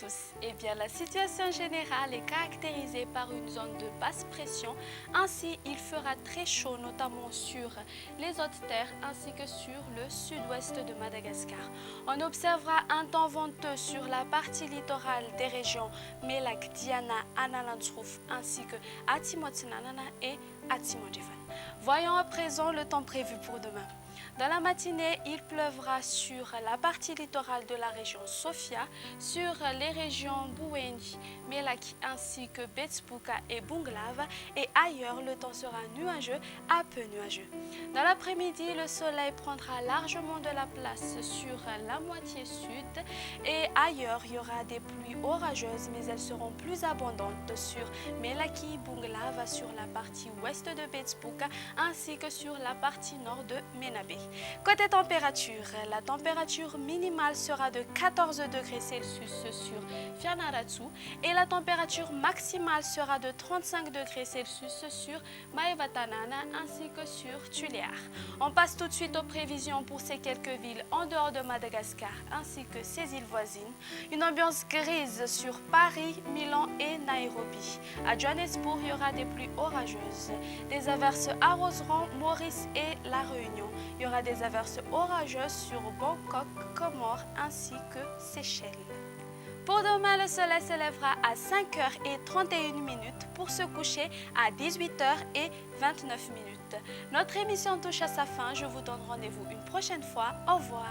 tous. Eh bien, la situation générale est caractérisée par une zone de basse pression. Ainsi, il fera très chaud, notamment sur les hautes terres ainsi que sur le sud-ouest de Madagascar. On observera un temps venteux sur la partie littorale des régions Melak, Diana, Analantrouf ainsi que Atimotsinanana et Atimodjifan. Voyons à présent le temps prévu pour demain. Dans la matinée, il pleuvra sur la partie littorale de la région Sofia, sur les régions Bouendi, Melaki ainsi que Betspuka et Bunglav et ailleurs le temps sera nuageux à peu nuageux. Dans l'après-midi, le soleil prendra largement de la place sur la moitié sud et ailleurs il y aura des pluies orageuses mais elles seront plus abondantes sur Melaki, Bunglav, sur la partie ouest de Betspuka ainsi que sur la partie nord de Menabé. Côté température, la température minimale sera de 14 degrés Celsius sur Fianarantsoa et la température maximale sera de 35 degrés Celsius sur Maevatanana ainsi que sur Tuléar. On passe tout de suite aux prévisions pour ces quelques villes en dehors de Madagascar ainsi que ses îles voisines. Une ambiance grise sur Paris, Milan et Nairobi. À Johannesburg, il y aura des pluies orageuses. Des averses arroseront Maurice et La Réunion. Il y aura des averses orageuses sur Bangkok, Comores ainsi que Seychelles. Pour demain, le soleil se lèvera à 5h31 pour se coucher à 18h29. Notre émission touche à sa fin. Je vous donne rendez-vous une prochaine fois. Au revoir.